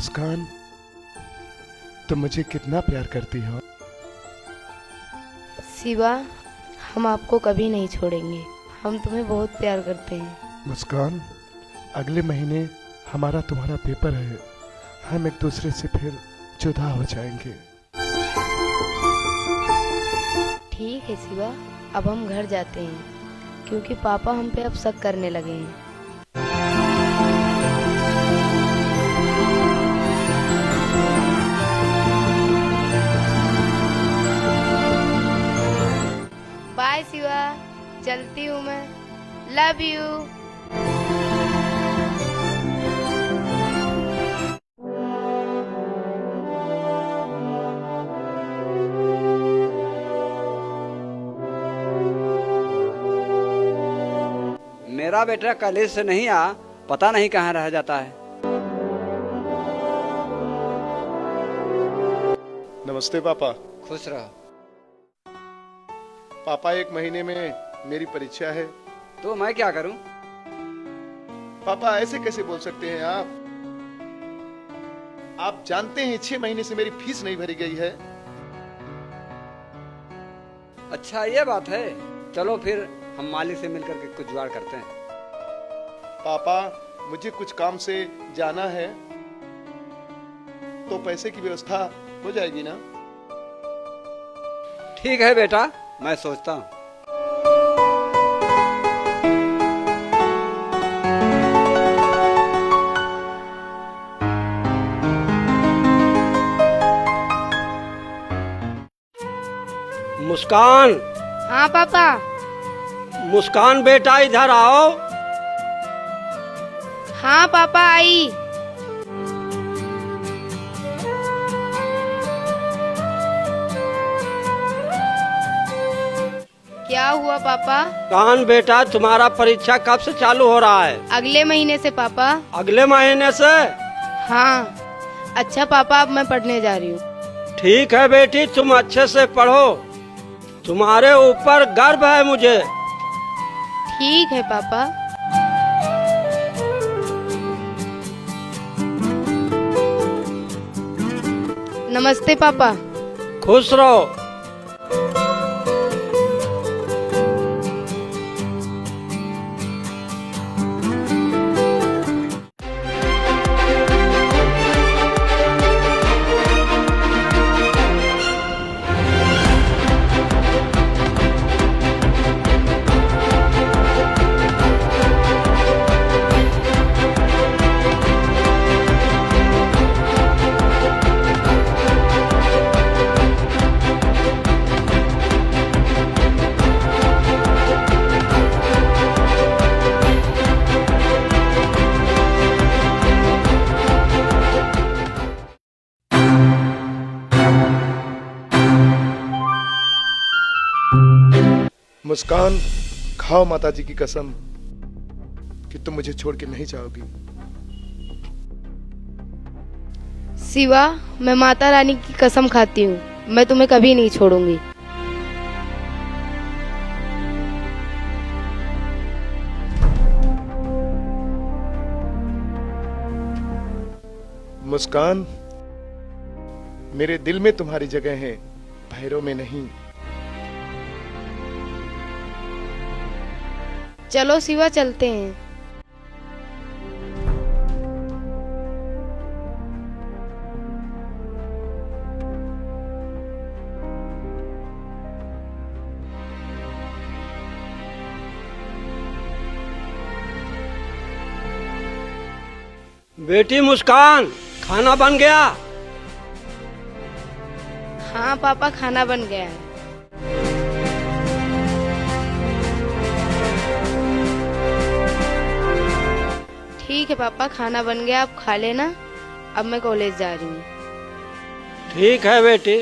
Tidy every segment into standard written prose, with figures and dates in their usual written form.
मुस्कान, तुम मुझे कितना प्यार करती हो। शिवा, हम आपको कभी नहीं छोड़ेंगे। हम तुम्हें बहुत प्यार करते हैं। मुस्कान, अगले महीने हमारा तुम्हारा पेपर है। हम एक दूसरे से फिर जुदा हो जाएंगे। ठीक है शिवा, अब हम घर जाते हैं क्योंकि पापा हम पे अब शक करने लगे हैं। बाय शिवा, चलती हूँ मैं। Love you. मेरा बेटा कॉलेज से नहीं आ, पता नहीं कहाँ रह जाता है। नमस्ते पापा। खुश रहो। पापा, एक महीने में मेरी परीक्षा है। तो मैं क्या करूं? पापा, ऐसे कैसे बोल सकते हैं आप? आप जानते हैं 6 महीने से मेरी फीस नहीं भरी गई है। अच्छा ये बात है। चलो फिर हम मालिक से मिलकर के कुछ जुगाड़ करते हैं। पापा, मुझे कुछ काम से जाना है, तो पैसे की व्यवस्था हो जाएगी ना? ठीक है बेटा, मैं सोचता हूँ। मुस्कान, हाँ पापा। मुस्कान बेटा इधर आओ। हाँ पापा, आई। क्या हुआ पापा? कान बेटा, तुम्हारा परीक्षा कब से चालू हो रहा है? अगले महीने से पापा। अगले महीने से? हाँ। अच्छा पापा, अब मैं पढ़ने जा रही हूँ। ठीक है बेटी, तुम अच्छे से पढ़ो। तुम्हारे ऊपर गर्व है मुझे। ठीक है पापा। नमस्ते पापा। खुश रहो। मुस्कान, खाओ माता जी की कसम कि तुम मुझे छोड़ के नहीं जाओगी। शिवा, मैं माता रानी की कसम खाती हूँ, मैं तुम्हें कभी नहीं छोड़ूंगी। मुस्कान, मेरे दिल में तुम्हारी जगह है, पैरों में नहीं। चलो शिवा, चलते हैं। बेटी मुस्कान, खाना बन गया? हाँ पापा, खाना बन गया है। ठीक है पापा, खाना बन गया, आप खा लेना। अब मैं कॉलेज जा रही हूँ। ठीक है बेटी।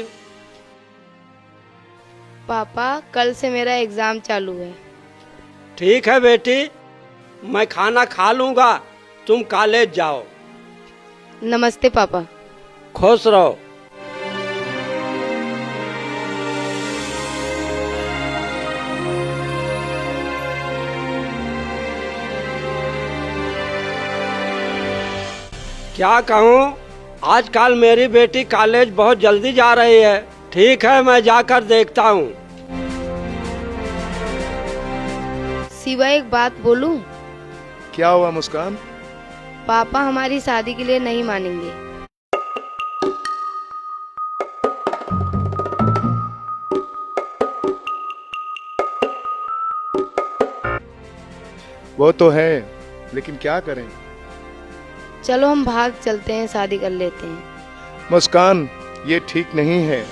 पापा, कल से मेरा एग्जाम चालू है। ठीक है बेटी, मैं खाना खा लूंगा, तुम कॉलेज जाओ। नमस्ते पापा। खुश रहो। क्या कहूँ, आजकल मेरी बेटी कॉलेज बहुत जल्दी जा रही है। ठीक है, मैं जाकर देखता हूँ। शिवा, एक बात बोलूं? क्या हुआ मुस्कान? पापा हमारी शादी के लिए नहीं मानेंगे। वो तो है, लेकिन क्या करें? चलो हम भाग चलते हैं, शादी कर लेते हैं। मुस्कान, ये ठीक नहीं है।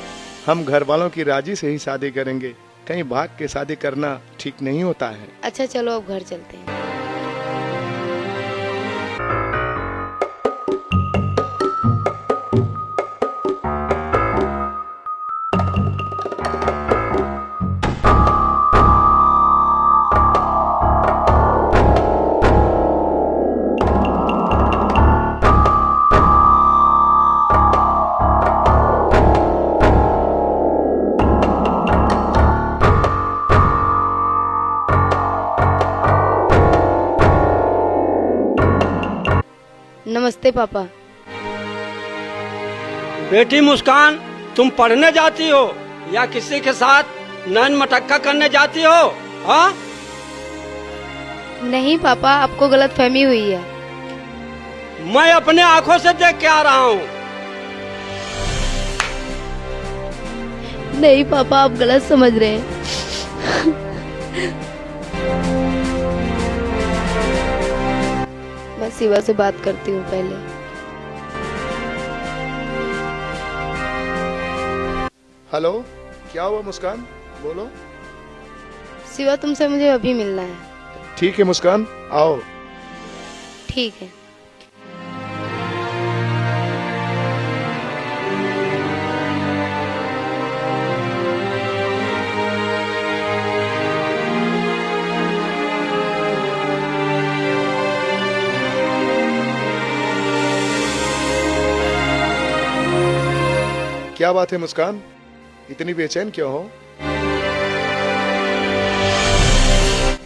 हम घर वालों की राजी से ही शादी करेंगे। कहीं भाग के शादी करना ठीक नहीं होता है। अच्छा चलो अब घर चलते हैं। नमस्ते पापा। बेटी मुस्कान, तुम पढ़ने जाती हो या किसी के साथ नैन मटक्का करने जाती हो? हाँ? नहीं पापा, आपको गलतफहमी हुई है। मैं अपने आंखों से देख के आ रहा हूँ। नहीं पापा, आप गलत समझ रहे हैं। मैं शिवा से बात करती हूँ पहले। हेलो, क्या हुआ मुस्कान? बोलो। शिवा, तुमसे मुझे अभी मिलना है। ठीक है मुस्कान, आओ। ठीक है। क्या बात है मुस्कान, इतनी बेचैन क्यों हो?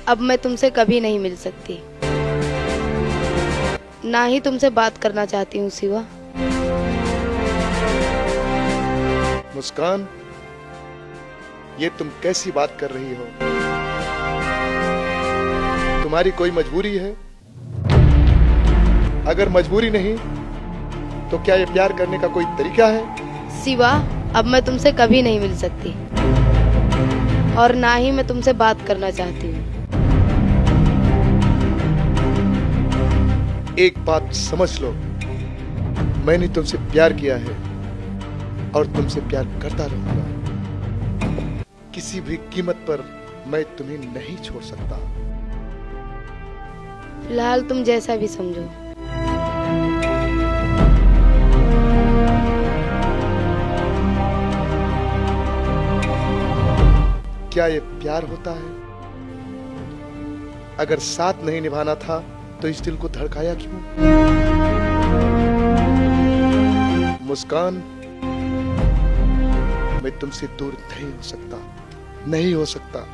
अब मैं तुमसे कभी नहीं मिल सकती, ना ही तुमसे बात करना चाहती हूँ शिवा। मुस्कान, ये तुम कैसी बात कर रही हो? तुम्हारी कोई मजबूरी है? अगर मजबूरी नहीं तो क्या ये प्यार करने का कोई तरीका है? शिवा, अब मैं तुमसे कभी नहीं मिल सकती और ना ही मैं तुमसे बात करना चाहती हूँ। एक बात समझ लो, मैंने तुमसे प्यार किया है और तुमसे प्यार करता रहूंगा। किसी भी कीमत पर मैं तुम्हें नहीं छोड़ सकता। फिलहाल तुम जैसा भी समझो। क्या ये प्यार होता है? अगर साथ नहीं निभाना था तो इस दिल को धड़काया क्यों? मुस्कान, मैं तुमसे दूर नहीं हो सकता, नहीं हो सकता।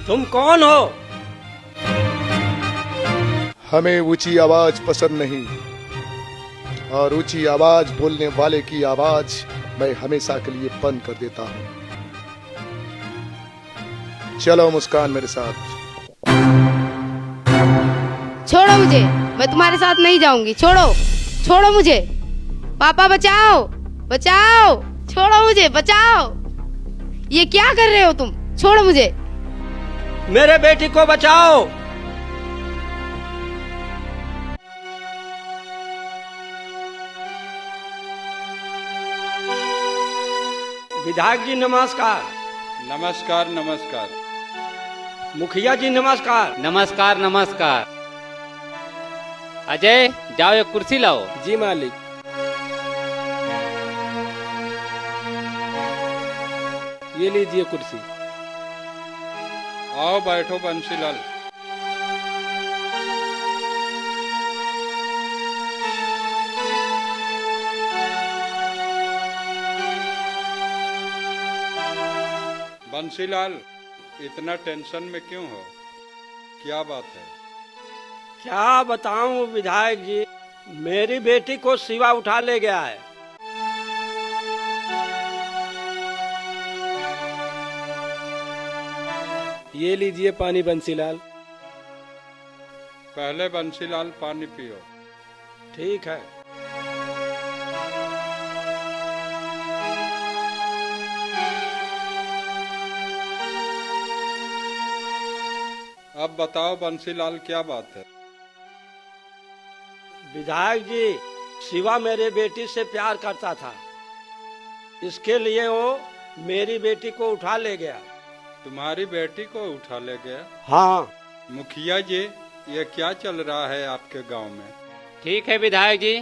तुम कौन हो? हमें ऊंची आवाज पसंद नहीं और ऊंची आवाज बोलने वाले की आवाज मैं हमेशा के लिए बंद कर देता हूं। चलो मुस्कान मेरे साथ। छोड़ो मुझे, मैं तुम्हारे साथ नहीं जाऊंगी। छोड़ो, छोड़ो मुझे। पापा बचाओ, बचाओ, छोड़ो मुझे, बचाओ। ये क्या कर रहे हो तुम? छोड़ो मुझे। मेरे बेटी को बचाओ। विधायक जी नमस्कार। नमस्कार नमस्कार। मुखिया जी नमस्कार। नमस्कार नमस्कार। अजय, जाओ एक कुर्सी लाओ। जी मालिक। ये लीजिए कुर्सी। आओ बैठो बंसीलाल। बंसीलाल, इतना टेंशन में क्यों हो? क्या बात है? क्या बताऊं विधायक जी, मेरी बेटी को शिवा उठा ले गया है। ये लीजिए पानी बंसीलाल। पहले बंसीलाल पानी पियो। ठीक है। अब बताओ बंसीलाल, क्या बात है? विधायक जी, शिवा मेरे बेटी से प्यार करता था, इसके लिए वो मेरी बेटी को उठा ले गया। तुम्हारी बेटी को उठा ले गया? हाँ। मुखिया जी, ये क्या चल रहा है आपके गांव में? ठीक है विधायक जी,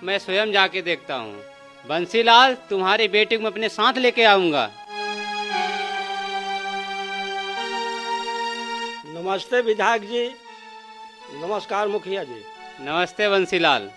मैं स्वयं जाके देखता हूँ। बंसीलाल, तुम्हारी बेटी को मैं अपने साथ लेके आऊंगा। नमस्ते विधायक जी। नमस्कार मुखिया जी। नमस्ते बंसीलाल।